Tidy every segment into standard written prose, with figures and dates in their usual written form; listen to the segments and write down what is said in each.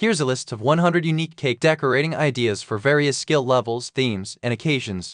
Here's a list of 100 unique cake decorating ideas for various skill levels, themes, and occasions.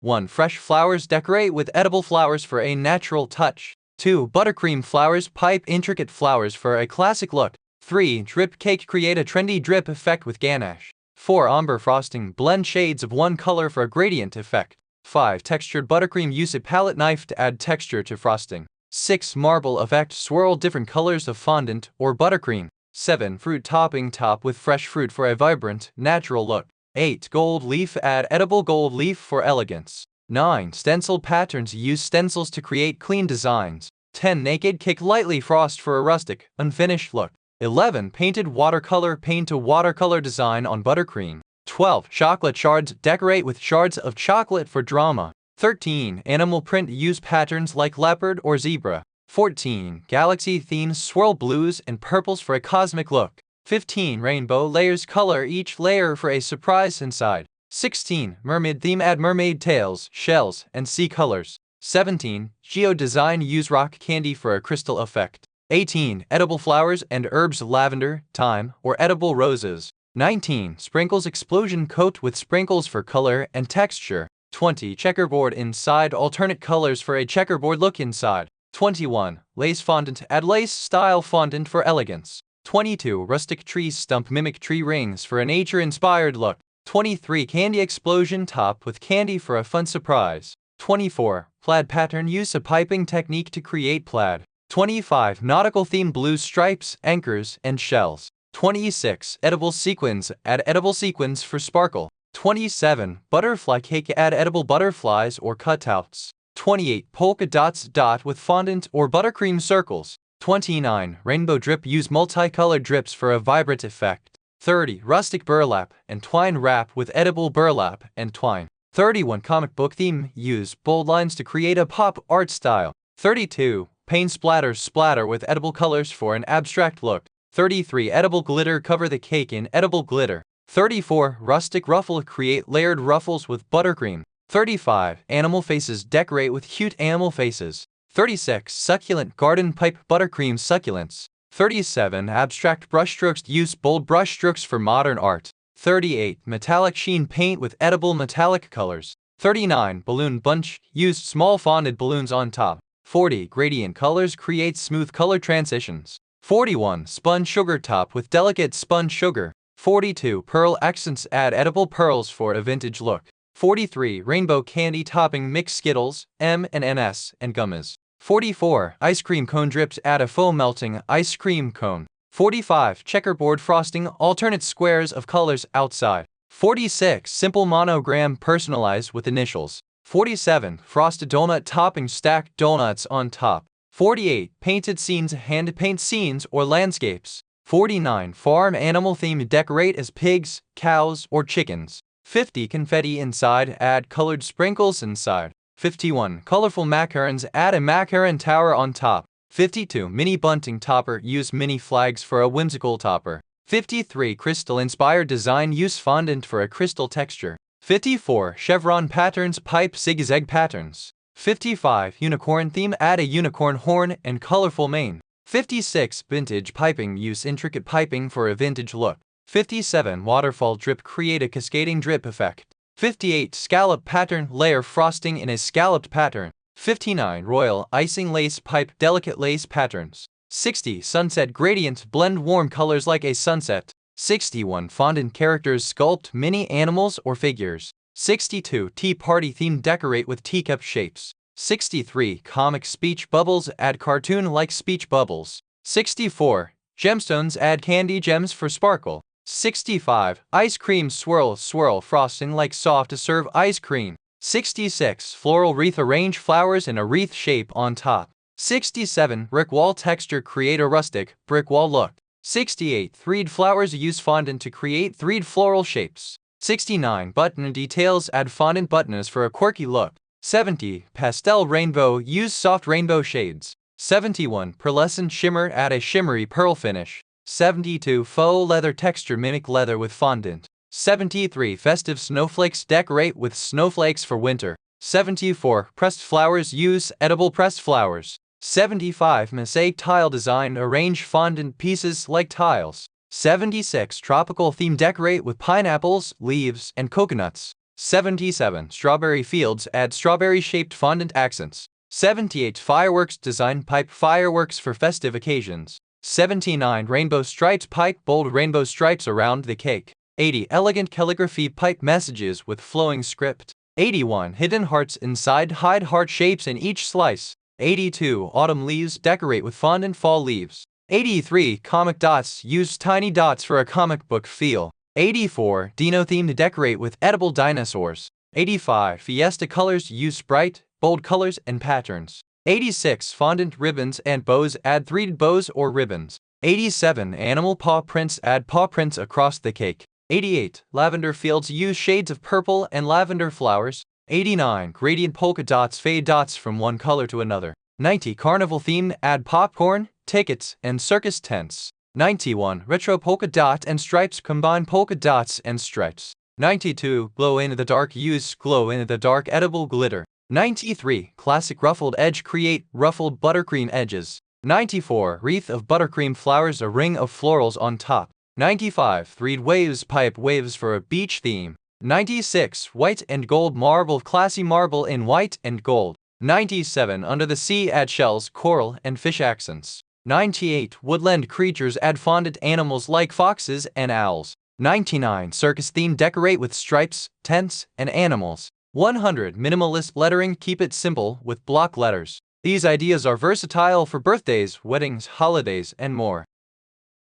1. Fresh flowers. Decorate with edible flowers for a natural touch. 2. Buttercream flowers. Pipe intricate flowers for a classic look. 3. Drip cake. Create a trendy drip effect with ganache. 4. Ombre frosting. Blend shades of one color for a gradient effect. 5. Textured buttercream. Use a palette knife to add texture to frosting. 6. Marble effect. Swirl different colors of fondant or buttercream. 7. Fruit topping. Top with fresh fruit for a vibrant, natural look. 8. Gold leaf. Add edible gold leaf for elegance. 9. Stencil patterns. Use stencils to create clean designs. 10. Naked cake. Lightly frost for a rustic, unfinished look. 11. Painted watercolor. Paint a watercolor design on buttercream. 12. Chocolate shards. Decorate with shards of chocolate for drama. 13. Animal print. Use patterns like leopard or zebra. 14. Galaxy themes. Swirl blues and purples for a cosmic look. 15. Rainbow layers. Color each layer for a surprise inside. 16. Mermaid theme. Add mermaid tails, shells, and sea colors. 17. Geo design. Use rock candy for a crystal effect. 18. Edible flowers and herbs. Lavender, thyme, or edible roses. 19. Sprinkles. Explosion. Coat with sprinkles for color and texture. 20. Checkerboard. Inside. Alternate colors for a checkerboard look inside. 21. Lace fondant. Add lace-style fondant for elegance. 22. Rustic tree stump. Mimic tree rings for a nature-inspired look. 23. Candy explosion. Top with candy for a fun surprise. 24. Plaid pattern. Use a piping technique to create plaid. 25. Nautical theme. Blue stripes, anchors, and shells. 26. Edible sequins. Add edible sequins for sparkle. 27. Butterfly cake. Add edible butterflies or cutouts. 28. Polka dots. Dot with fondant or buttercream circles. 29. Rainbow drip. Use multicolored drips for a vibrant effect. 30. Rustic burlap and twine. Wrap with edible burlap and twine. 31. Comic book theme. Use bold lines to create a pop art style. 32. Paint splatters. Splatter with edible colors for an abstract look. 33. Edible glitter. Cover the cake in edible glitter. 34. Rustic ruffle. Create layered ruffles with buttercream. 35. Animal faces. Decorate with cute animal faces. 36. Succulent garden pipe. Buttercream succulents. 37. Abstract brushstrokes. Use bold brushstrokes for modern art. 38. Metallic sheen. Paint with edible metallic colors. 39. Balloon bunch. Use small fondant balloons on top. 40. Gradient colors. Create smooth color transitions. 41. Spun sugar. Top with delicate spun sugar. 42. Pearl accents. Add edible pearls for a vintage look. 43. Rainbow candy topping. Mix Skittles, M&Ms, and gummies. 44. Ice cream cone drips. Add a foam melting ice cream cone. 45. Checkerboard frosting. Alternate squares of colors outside. 46. Simple monogram. Personalize with initials. 47. Frosted donut topping. Stack donuts on top. 48. Painted scenes. Hand paint scenes or landscapes. 49. Farm animal theme. Decorate as pigs, cows, or chickens. 50. Confetti inside. Add colored sprinkles inside. 51. Colorful macarons. Add a macaron tower on top. 52. Mini bunting topper. Use mini flags for a whimsical topper. 53. Crystal-inspired design. Use fondant for a crystal texture. 54. Chevron patterns. Pipe zigzag patterns. 55. Unicorn theme. Add a unicorn horn and colorful mane. 56. Vintage piping. Use intricate piping for a vintage look. 57. Waterfall drip. Create a cascading drip effect. 58. Scallop pattern. Layer frosting in a scalloped pattern. 59. Royal icing lace pipe. Delicate lace patterns. 60. Sunset gradient. Blend warm colors like a sunset. 61. Fondant characters. Sculpt mini animals or figures. 62. Tea party theme. Decorate with teacup shapes. 63. Comic speech bubbles. Add cartoon-like speech bubbles. 64. Gemstones. Add candy gems for sparkle. 65. Ice cream swirl. Swirl frosting like soft-to-serve ice cream. 66. Floral wreath. Arrange flowers in a wreath shape on top. 67. Brick wall texture. Create a rustic, brick wall look. 68. Thread flowers. Use fondant to create thread floral shapes. 69. Button details. Add fondant buttons for a quirky look. 70. Pastel rainbow. Use soft rainbow shades. 71. Pearlescent shimmer. Add a shimmery pearl finish. 72. Faux leather texture. Mimic leather with fondant. 73. Festive snowflakes. Decorate with snowflakes for winter. 74. Pressed flowers. Use edible pressed flowers. 75. Mosaic tile design. Arrange fondant pieces like tiles. 76. Tropical theme decorate with pineapples, leaves, and coconuts. 77. Strawberry fields add strawberry-shaped fondant accents. 78. Fireworks design pipe fireworks for festive occasions. 79. Rainbow stripes pipe bold rainbow stripes around the cake. 80. Elegant calligraphy pipe messages with flowing script. 81. Hidden hearts inside hide heart shapes in each slice. 82. Autumn leaves decorate with fondant fall leaves. 83. Comic dots use tiny dots for a comic book feel. 84. Dino theme to decorate with edible dinosaurs. 85. Fiesta colors use bright, bold colors and patterns. 86. Fondant ribbons and bows add threaded bows or ribbons. 87. Animal paw prints add paw prints across the cake. 88. Lavender fields use shades of purple and lavender flowers. 89. Gradient polka dots fade dots from one color to another. 90. Carnival theme add popcorn, tickets, and circus tents. 91. Retro polka dot and stripes combine polka dots and stripes. 92. Glow in the dark use glow in the dark edible glitter. 93. Classic ruffled edge create ruffled buttercream edges. 94. Wreath of buttercream flowers a ring of florals on top. 95. Thread waves pipe waves for a beach theme. 96. White and gold marble classy marble in white and gold. 97. Under the sea add shells, coral, and fish accents. 98. Woodland creatures add fondant animals like foxes and owls. 99. Circus theme decorate with stripes, tents, and animals. 100. Minimalist lettering keep it simple with block letters. These ideas are versatile for birthdays, weddings, holidays, and more.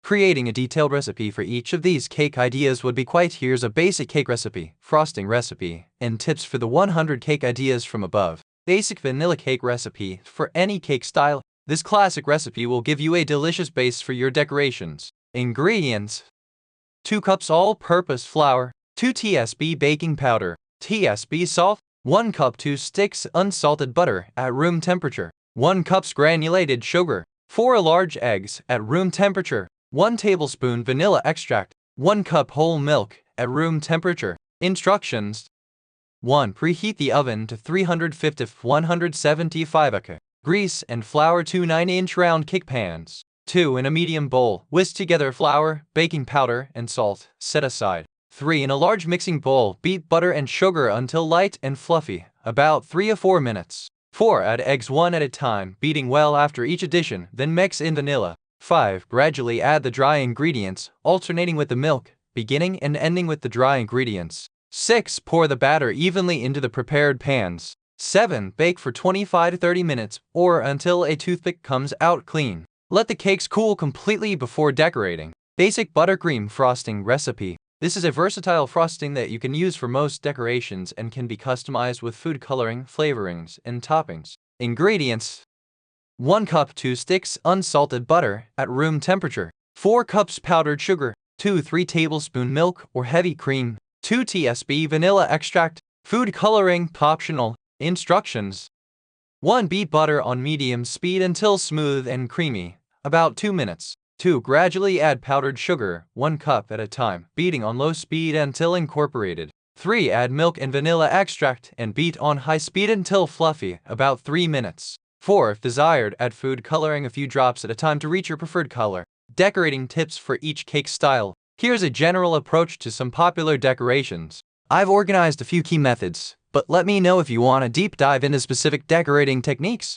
Creating a detailed recipe for each of these cake ideas would be quite. Here's a basic cake recipe, frosting recipe, and tips for the 100 cake ideas from above. Basic vanilla cake recipe for any cake style. This classic recipe will give you a delicious base for your decorations. Ingredients: 2 cups all-purpose flour, 2 tsp baking powder, tsp salt, 1 cup 2 sticks unsalted butter at room temperature, 1 cups granulated sugar, 4 large eggs at room temperature, 1 tablespoon vanilla extract, 1 cup whole milk at room temperature. Instructions: 1. Preheat the oven to 350–175 degrees. Grease and flour 2 9-inch round cake pans. 2. In a medium bowl, whisk together flour, baking powder, and salt. Set aside. 3. In a large mixing bowl, beat butter and sugar until light and fluffy, about 3 or 4 minutes. 4. Add eggs one at a time, beating well after each addition, then mix in vanilla. 5. Gradually add the dry ingredients, alternating with the milk, beginning and ending with the dry ingredients. 6. Pour the batter evenly into the prepared pans. 7. Bake for 25 to 30 minutes, or until a toothpick comes out clean. Let the cakes cool completely before decorating. Basic buttercream frosting recipe. This is a versatile frosting that you can use for most decorations and can be customized with food coloring, flavorings, and toppings. Ingredients: 1 cup 2 sticks unsalted butter at room temperature, 4 cups powdered sugar, 2–3 tablespoon milk or heavy cream, 2 tsp vanilla extract, food coloring optional. Instructions: 1. Beat butter on medium speed until smooth and creamy, about 2 minutes. 2. Gradually add powdered sugar, 1 cup at a time, beating on low speed until incorporated. 3. Add milk and vanilla extract and beat on high speed until fluffy, about 3 minutes. 4. If desired, add food coloring a few drops at a time to reach your preferred color. Decorating tips for each cake style. Here's a general approach to some popular decorations. I've organized a few key methods, but let me know if you want a deep dive into specific decorating techniques.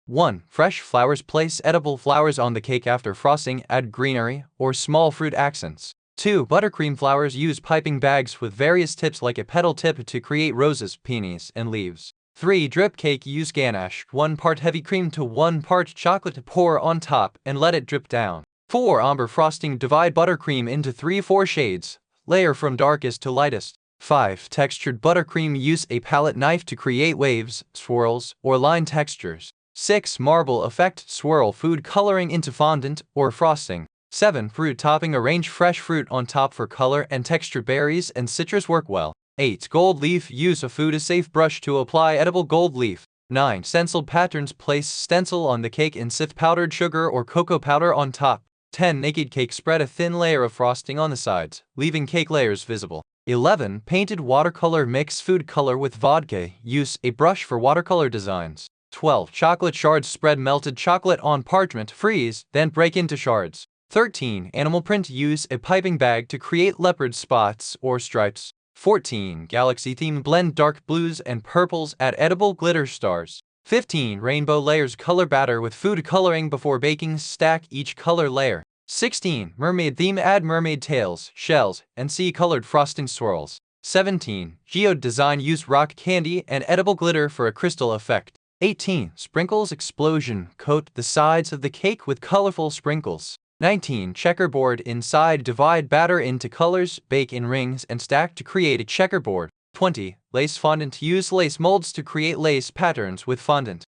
1. Fresh flowers. Place edible flowers on the cake after frosting. Add greenery or small fruit accents. 2. Buttercream flowers. Use piping bags with various tips like a petal tip to create roses, peonies, and leaves. 3. Drip cake. Use ganache. 1 part heavy cream to 1 part chocolate to pour on top and let it drip down. 4. Ombre frosting. Divide buttercream into 3–4 shades. Layer from darkest to lightest. 5. Textured buttercream. Use a palette knife to create waves, swirls, or line textures. 6. Marble effect. Swirl food coloring into fondant or frosting. 7. Fruit topping. Arrange fresh fruit on top for color and texture. Berries and citrus work well. 8. Gold leaf. Use a food-safe brush to apply edible gold leaf. 9. Stenciled patterns. Place stencil on the cake and sift powdered sugar or cocoa powder on top. 10. Naked cake. Spread a thin layer of frosting on the sides, leaving cake layers visible. 11. Painted watercolor. Mix food color with vodka. Use a brush for watercolor designs. 12. Chocolate shards. Spread melted chocolate on parchment. Freeze, then break into shards. 13. Animal print. Use a piping bag to create leopard spots or stripes. 14. Galaxy theme. Blend dark blues and purples. Add edible glitter stars. 15. Rainbow layers. Color batter with food coloring before baking. Stack each color layer. 16. Mermaid theme. Add mermaid tails, shells, and sea-colored frosting swirls. 17. Geode design. Use rock candy and edible glitter for a crystal effect. 18. Sprinkles explosion. Coat the sides of the cake with colorful sprinkles. 19. Checkerboard. Inside, divide batter into colors, bake in rings, and stack to create a checkerboard. 20. Lace fondant. Use lace molds to create lace patterns with fondant.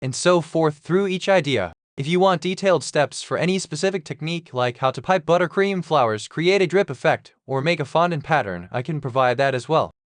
And so forth through each idea. If you want detailed steps for any specific technique like how to pipe buttercream flowers, create a drip effect, or make a fondant pattern, I can provide that as well.